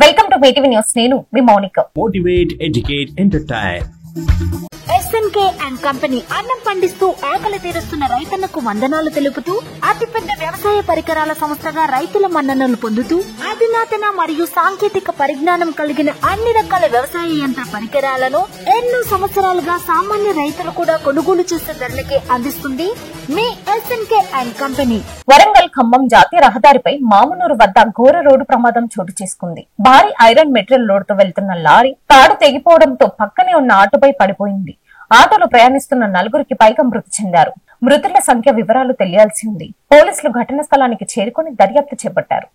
Welcome to మీటీవీ news. నేను మీ Mounika. Motivate, educate, entertain. SNK and company అన్నం పండిస్తూ ఆకలి తీరుస్తున్న రైతన్నకు వందనాలు తెలుపుతూ అతిపెద్ద వ్యవసాయ పరికరాల సంస్థగా రైతుల మన్ననలు పొందుతూ అధునాతన మరియు సాంకేతిక పరిజ్ఞానం కలిగిన అన్ని రకాల వ్యవసాయ యంత్ర పరికరాలను ఎన్నో సంవత్సరాలుగా సామాన్య రైతులు కూడా కొనుగోలు చేసే ధరలకే అందిస్తుంది మీ SNK and company. Warangal Khammam జాతీయ రహదారిపై మామునూరు వద్ద ఘోర రోడ్డు ప్రమాదం చోటు చేసుకుంది. భారీ ఐరన్ మెటీరియల్ లోడ్ తో వెళ్తున్న లారీ తాడు తెగిపోవడంతో పక్కనే ఉన్న ఆటోపై పడిపోయింది. ఆటోలో ప్రయాణిస్తున్న 4గురికి పైగా మృతి చెందారు. మృతుల సంఖ్య వివరాలు తెలియాల్సి ఉంది. పోలీసులు ఘటనా స్థలానికి చేరుకుని దర్యాప్తు చేపట్టారు.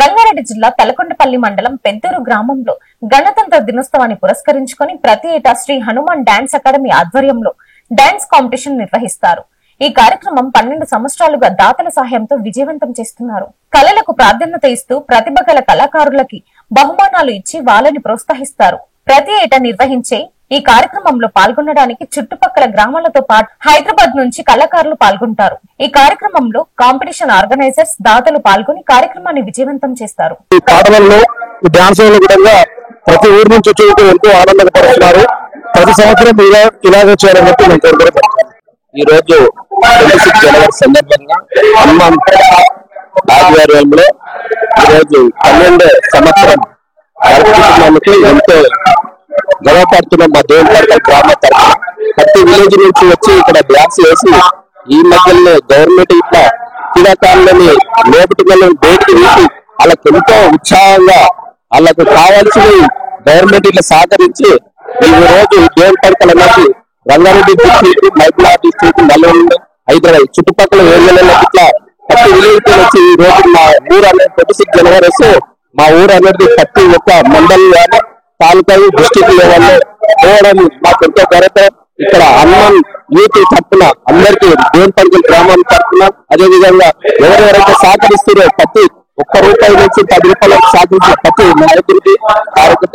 రంగారెడ్డి జిల్లా తలకొండపల్లి మండలం పెద్దూరు గ్రామంలో గణతంత్ర దినోత్సవాన్ని పురస్కరించుకుని ప్రతి ఏటా శ్రీ హనుమాన్ డాన్స్ అకాడమీ ఆధ్వర్యంలో డాన్స్ కాంపిటీషన్ నిర్వహిస్తారు. ఈ కార్యక్రమం 12 సంవత్సరాలుగా దాతల సహాయంతో విజయవంతం చేస్తున్నారు. కళలకు ప్రాధాన్యత ఇస్తూ ప్రతిభ గల కళాకారులకి బహుమానాలు ఇచ్చి వాళ్ళని ప్రోత్సహిస్తారు. ప్రతి ఏటా నిర్వహించే ఈ కార్యక్రమంలో పాల్గొనడానికి చుట్టుపక్కల గ్రామాలతో పాటు హైదరాబాద్ నుంచి కళాకారులు పాల్గొంటారు. ఈ కార్యక్రమంలో కాంపిటీషన్ ఆర్గనైజర్స్ దాతలు పాల్గొని కార్యక్రమాన్ని విజయవంతం చేస్తారు. ఈ పాటలలో ప్రతి ఊరు నుంచి వచ్చి ఎంతో ఆనందపరుస్తున్నారు. ప్రతి సంవత్సరం ఇలాగే చేయాలని నేను కోరుకుంటున్నాను. ఈ రోజు 26 జనవరి సందర్భంగా హనుమాన్ ఆధ్వర్యంలో ఈరోజు 12వ సంవత్సరం జరుపుకుంటున్నందుకు ఎంతో గర్వపడుతున్న మా దేవుని గ్రామ తరఫున ప్రతి విలేజ్ నుంచి వచ్చి ఇక్కడ డ్యాన్స్ వేసి ఈ మధ్యలో గవర్నమెంట్ ఇట్లా క్రీడాకారులని లోపటి బయటికి తీసి వాళ్ళకి ఎంతో ఉత్సాహంగా వాళ్ళకు కావాల్సినవి గవర్నమెంట్ ఇట్లా సహకరించి ఈ రోజు దేవుని పడకలన్నట్టు రంగారెడ్డి డిస్ట్రిక్ట్, మైపులార్ డిస్ట్రిక్ట్, నల్గొండ, హైదరాబాద్ చుట్టుపక్కల ఏరియాలలో ఇట్లా ప్రతి విలేజ్ వచ్చి ఈ రోజు మా ఊరు అనేది 26 జనవరి వస్తే మా ఊరు అనేది ప్రతి ఒక్క మండలి కానీ తాలూకా డిస్ట్రిక్ట్ లెవెల్లో పోవడం మాకు ఎంతో గర్వత. ఇక్కడ హనుమాన్ యూత్ తరఫున అందరికీ దేవునిపల్లి గ్రామం తరఫున అదేవిధంగా ఎవరెవరైతే సహకరిస్తారో ప్రతి ఒక్క రూపాయి నుంచి 10 రూపాయలకు సహకరించే ప్రతి నాయకుడికి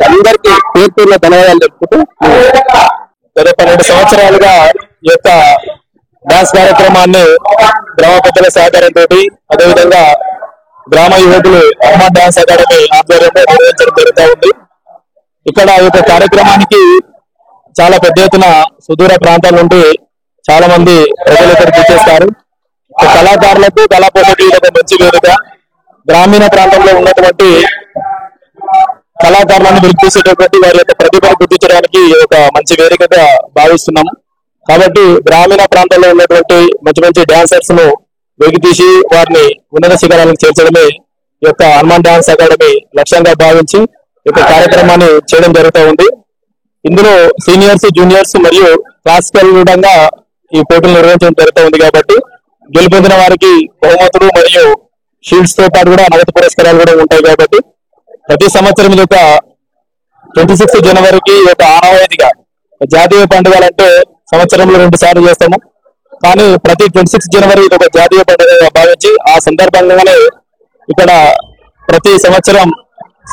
అందరికీ పేరున్న ధన్యవాదాలు చెప్పుకుంటూ గత 12 సంవత్సరాలుగా ఈ యొక్క డాన్స్ కార్యక్రమాన్ని గ్రామ పెద్దల సహకారంతో అదేవిధంగా గ్రామ యువకులు హనుమాన్ డాన్స్ అకాడమీ ఆధ్వర్యంలో నిర్వహించడం జరుగుతూ ఉంది. ఇక్కడ ఈ యొక్క కార్యక్రమానికి చాలా పెద్ద ఎత్తున సుదూర ప్రాంతాల నుండి చాలా మంది ప్రజలు ఇక్కడికి వచ్చేస్తారు. కళాకారులకు కళా పోటీలకు మంచి వేదిక, గ్రామీణ ప్రాంతంలో ఉన్నటువంటి కళాకారులను గుర్తించేటటువంటి వారి యొక్క ప్రతిభను గుర్తించడానికి ఒక మంచి వేదికగా భావిస్తున్నాము. కాబట్టి గ్రామీణ ప్రాంతాల్లో ఉన్నటువంటి మంచి మంచి డాన్సర్స్ ను వెలికి తీసి వారిని ఉన్నత శిఖరాలకు చేర్చడమే ఈ యొక్క హనుమాన్ డాన్స్ అకాడమీ లక్ష్యంగా భావించి ఈ యొక్క కార్యక్రమాన్ని చేయడం జరుగుతూ ఉంది. ఇందులో సీనియర్స్, జూనియర్స్ మరియు క్లాసికల్ విధంగా ఈ పోటీలు నిర్వహించడం జరుగుతూ ఉంది. కాబట్టి గెలుపొందిన వారికి బహుమతులు మరియు షీల్డ్స్ తో పాటు కూడా నగదు పురస్కారాలు కూడా ఉంటాయి. కాబట్టి ప్రతి సంవత్సరం ఇది ఒక 26 జనవరికి ఒక ఆనవాయితీగా జాతీయ పండుగలంటే సంవత్సరంలో 2 సార్లు చేస్తాము. కానీ ప్రతి 26 జనవరి ఇది ఒక జాతీయ పండుగగా భావించి ఆ సందర్భంగానే ఇక్కడ ప్రతి సంవత్సరం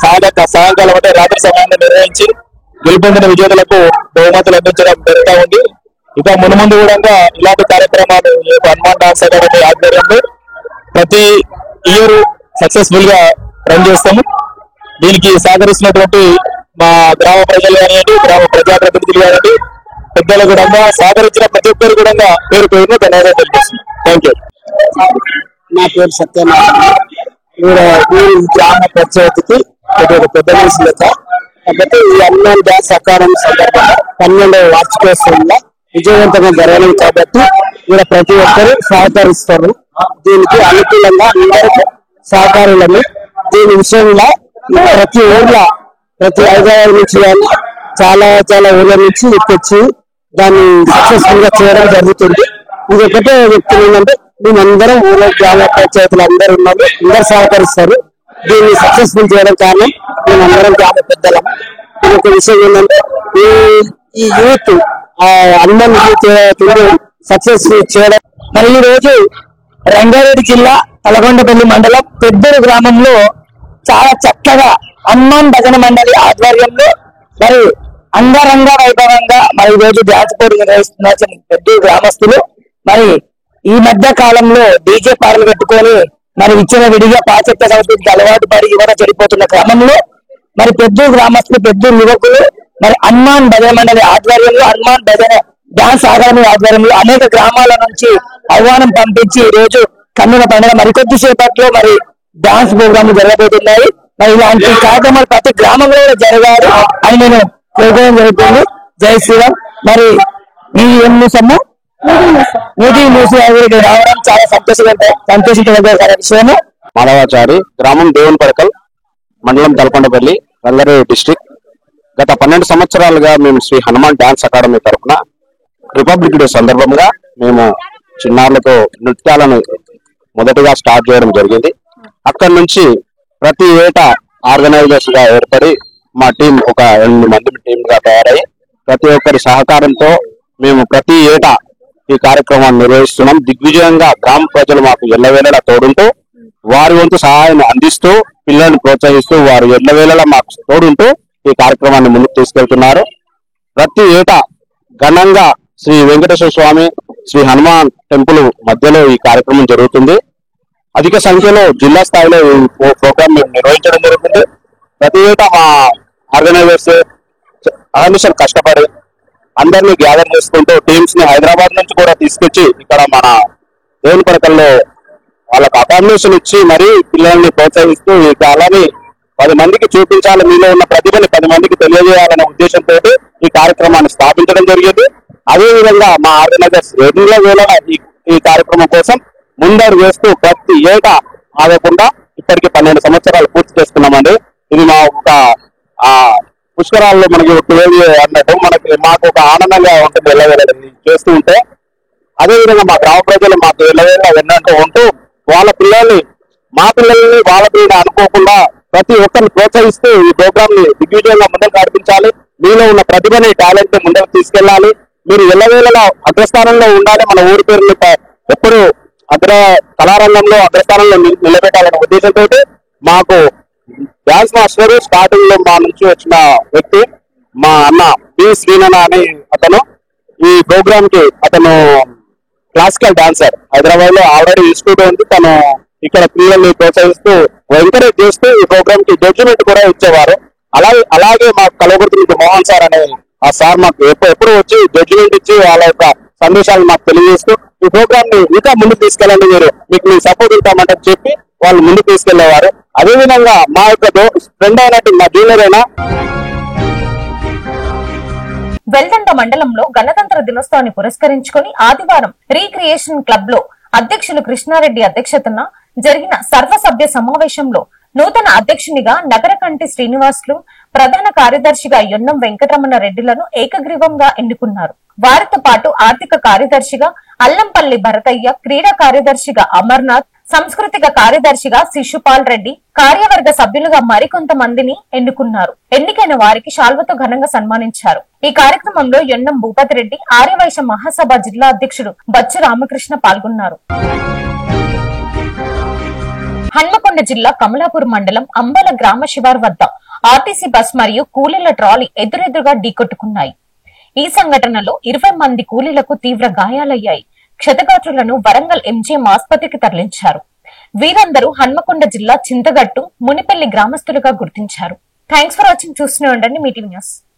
సాయంకాలం అంటే రాత్రి సమయాన్ని నిర్వహించి గెలుపొందిన విజేతలకు బహుమతులు అందించడం జరుగుతూ ఉంది. ఇక మున్ముందు కూడా ఇలాంటి కార్యక్రమాలు హనుమాన్ డాన్స్ అకాడమీ ఆధ్వర్యంలో ప్రతి ఇయర్ సక్సెస్ఫుల్ గా రన్ చేస్తాము. దీనికి సహకరిస్తున్నటువంటి మా గ్రామ ప్రజలు కానివ్వండి, గ్రామ ప్రజాప్రతినిధులు కానివ్వండి, పెద్దలు కూడా సహకరించిన ప్రతి ఒక్కరు కూడా పేరు పేరును ధన్యవాదాలు తెలియజేస్తున్నాం. Thank you. నా పేరు సత్యనారాయణ. గ్రామ పంచాయతీకి పెద్ద మనిషి లెక్క. కాబట్టి ఈ హనుమాన్ డాన్స్ అకాడమీ సందర్భంగా 12వ వార్షికోత్సవంగా విజయవంతంగా జరగాలి. కాబట్టి ఇక్కడ ప్రతి ఒక్కరు సహకరిస్తారు. దీనికి అనుకూలంగా అందరూ సహకారులను దీని విషయంలో ప్రతి ఊర్లో ప్రతి హైదరాబాద్ నుంచి కానీ చాలా చాలా ఊళ్ళ నుంచి తెచ్చి దాన్ని సక్సెస్ఫుల్ గా చేయడం జరుగుతుంది. ఇది ఒకటే వ్యక్తులు ఏంటంటే మేమందరం ఊళ్ళో గ్రామ పంచాయతీలు అందరూ ఉన్నాము, అందరు సహకరిస్తారు. దీన్ని సక్సెస్ఫుల్ చేయడం కారణం మేమందరం గ్రామ పెద్దలం. ఇంకొక విషయం ఏంటంటే ఈ యూత్ హనుమాన్ సక్సెస్ చేయడం. మరి ఈ రోజు రంగారెడ్డి జిల్లా తలగొండపల్లి మండలం పెద్దూరు గ్రామంలో చాలా చక్కగా హనుమాన్ భజన మండలి ఆధ్వర్యంలో మరి అంగరంగ వైభవంగా మరి ఈ రోజు డ్యాన్స్ పోటీ నిర్వహిస్తున్నారు పెద్దూరు గ్రామస్తులు. మరి ఈ మధ్య కాలంలో డీజే పాటలు పెట్టుకొని మరి ఇచ్చిన విడిగా పాశ్చాత్య సంస్కృతికి అలవాటు పడి యువత చెడిపోతున్న క్రమంలో మరి పెద్దూరు గ్రామస్తులు పెద్దూరు యువకులు మరి హనుమాన్ భజన మండలి ఆధ్వర్యంలో హనుమాన్ భజన డాన్స్ అకాడమీ ఆధ్వర్యంలో అనేక గ్రామాల నుంచి ఆహ్వానం పంపించి ఈ రోజు కన్నుల పండుగ మరికొద్ది సేపట్లో మరి డాన్స్ ప్రోగ్రాంలు జరగబోతున్నాయి. మరి ఇలాంటి కార్యక్రమాలు ప్రతి గ్రామంలో జరగాలి అని నేను కోరుకోవడం జరుగుతుంది. జై శ్రీరామ్. మరి ఈ ఏం న్యూస్ అమ్మా మూడీ న్యూస్ రావడం చాలా సంతోషించగల విషయము. మాధవాచారి, గ్రామం దేవునిపడకల్, మండలం తలకొండపల్లి, రంగారెడ్డి డిస్టిక్. గత 12 సంవత్సరాలుగా మేము శ్రీ హనుమాన్ డాన్స్ అకాడమీ తరఫున రిపబ్లిక్ డే సందర్భంగా మేము చిన్నారులతో నృత్యాలను మొదటిగా స్టార్ట్ చేయడం జరిగింది. అక్కడి నుంచి ప్రతి ఏటా ఆర్గనైజర్స్ గా ఏర్పడి మా టీం ఒక 8 మంది టీం గా తయారై ప్రతి ఒక్కరి సహకారంతో మేము ప్రతి ఏటా ఈ కార్యక్రమాన్ని నిర్వహిస్తున్నాం. దిగ్విజయంగా గ్రామ ప్రజలు మాకు ఎల్లవేళలా తోడుంటూ వారి వంతు సహాయాన్ని అందిస్తూ పిల్లల్ని ప్రోత్సహిస్తూ వారు ఎల్లవేళలా మాకు తోడుంటూ ఈ కార్యక్రమాన్ని ముందుకు తీసుకెళ్తున్నారు. ప్రతి ఏటా ఘనంగా శ్రీ వెంకటేశ్వర స్వామి, శ్రీ హనుమాన్ టెంపుల్ మధ్యలో ఈ కార్యక్రమం జరుగుతుంది. అధిక సంఖ్యలో జిల్లా స్థాయిలో ఈ ప్రోగ్రామ్ మేము నిర్వహించడం జరుగుతుంది. ప్రతి ఏటా మా ఆర్గనైజర్స్ అహర్నిశలు కష్టపడి అందరినీ గ్యాదర్ చేసుకుంటూ టీమ్స్ ని హైదరాబాద్ నుంచి కూడా తీసుకొచ్చి ఇక్కడ మన దేవునిపడకల్లో వాళ్ళకు అకామిడేషన్ ఇచ్చి మరీ పిల్లల్ని ప్రోత్సహిస్తూ ఈ కాలాన్ని 10 మందికి చూపించాలి, మీలో ఉన్న ప్రతిభని 10 మందికి తెలియజేయాలనే ఉద్దేశంతో ఈ కార్యక్రమాన్ని స్థాపించడం జరిగింది. అదే విధంగా మా ఆర్గనైజర్స్ వేళ ఈ కార్యక్రమం కోసం ముందడు వేస్తూ ప్రతి ఏటా ఆగకుండా ఇప్పటికి 12 సంవత్సరాలు పూర్తి చేస్తున్నామండి. ఇది మా ఒక పుష్కరాల్లో మనకి అన్నట్టు మాకు ఒక ఆనందంగా ఉంటుంది ఎల్లవేళ చేస్తూ ఉంటే. అదేవిధంగా మా గ్రామ ప్రజలు మాకు ఎల్లవేళ వెన్నట్టు ఉంటూ వాళ్ళ పిల్లల్ని మా పిల్లల్ని వాళ్ళ పిల్లల్ని అనుకోకుండా ప్రతి ఒక్కరిని ప్రోత్సహిస్తూ ఈ ప్రోగ్రామ్ ని దిగ్విజయంగా ముందుకు నడిపించాలి. మీలో ఉన్న ప్రతిభని టాలెంట్ ని ముందుకు తీసుకెళ్లాలి. మీరు ఎల్లవేళలా అగ్రస్థానంలో ఉండాలి. మన ఊరి పేరుని ఎప్పుడు కళారంగంలో అగ్రస్థానంలో నిలబెట్టాలనే ఉద్దేశంతో మాకు డాన్స్ మాస్టర్ స్టార్టింగ్ లో మా నుంచి వచ్చిన వ్యక్తి మా అన్న పి శ్రీనన్న అని అతను. ఈ ప్రోగ్రామ్ కి అతను క్లాసికల్ డాన్సర్, హైదరాబాద్ లో ఆల్రెడీ ఇన్స్టిట్యూట్ ఉంది. తను ఇక్కడ పిల్లల్ని ప్రోత్సహిస్తూ ఎంకరేజ్ చేస్తూ ఈ ప్రోగ్రామ్ కి జడ్జిమెంట్ కూడా ఇచ్చేవారు. అలాగే మా కలవకుర్తి నుంచి మోహన్ సార్ అనే ఆ సార్ మాకు ఎప్పుడు వచ్చి జడ్జిమెంట్ ఇచ్చి వాళ్ళ యొక్క సందేశాలు మాకు తెలియజేస్తూ ఈ ప్రోగ్రామ్ ని ఇంకా ముందుకు తీసుకెళ్ళండి, మీకు సపోర్ట్ ఉంటామంటే చెప్పి వాళ్ళు ముందుకు తీసుకెళ్లేవారు. అదేవిధంగా మా యొక్క ఫ్రెండ్ అయినట్టు మా జూనియర్ అయినా వెల్దండ మండలంలో గణతంత్ర దినోత్సవాన్ని పురస్కరించుకుని ఆదివారం రీక్రియేషన్ క్లబ్ లో అధ్యక్షులు కృష్ణారెడ్డి అధ్యక్షతన జరిగిన సర్వసభ్య సమావేశంలో నూతన అధ్యక్షునిగా నగరకంటి శ్రీనివాసులు, ప్రధాన కార్యదర్శిగా యొన్నం వెంకటరమణ రెడ్డిలను ఏకగ్రీవంగా ఎన్నుకున్నారు. వారితో పాటు ఆర్థిక కార్యదర్శిగా అల్లంపల్లి భరతయ్య, క్రీడా కార్యదర్శిగా అమర్నాథ్, సాంస్కృతిక కార్యదర్శిగా శిశుపాల్ రెడ్డి, కార్యవర్గ సభ్యులుగా మరికొంతమందిని ఎన్నుకున్నారు. ఎన్నికైన వారికి శాల్వతో ఘనంగా సన్మానించారు. ఈ కార్యక్రమంలో యొన్నం భూపతి రెడ్డి, ఆర్యవైశ్య మహాసభ జిల్లా అధ్యక్షుడు బచ్చు రామకృష్ణ పాల్గొన్నారు. హన్మకొండ జిల్లా కమలాపూర్ మండలం అంబల గ్రామ శివారు వద్ద ఆర్టీసీ బస్ మరియు కూలీల ట్రాలీ ఎదురెదురుగా ఢీకొట్టుకున్నాయి. ఈ సంఘటనలో 20 మంది కూలీలకు తీవ్ర గాయాలయ్యాయి. క్షతగాత్రులను వరంగల్ ఎంజీఎం ఆసుపత్రికి తరలించారు. వీరందరూ హన్మకొండ జిల్లా చింతగట్టు, మునిపల్లి గ్రామస్తులుగా గుర్తించారు. Thanks for watching. చూస్తూనే ఉండండి మీ టీవీ న్యూస్.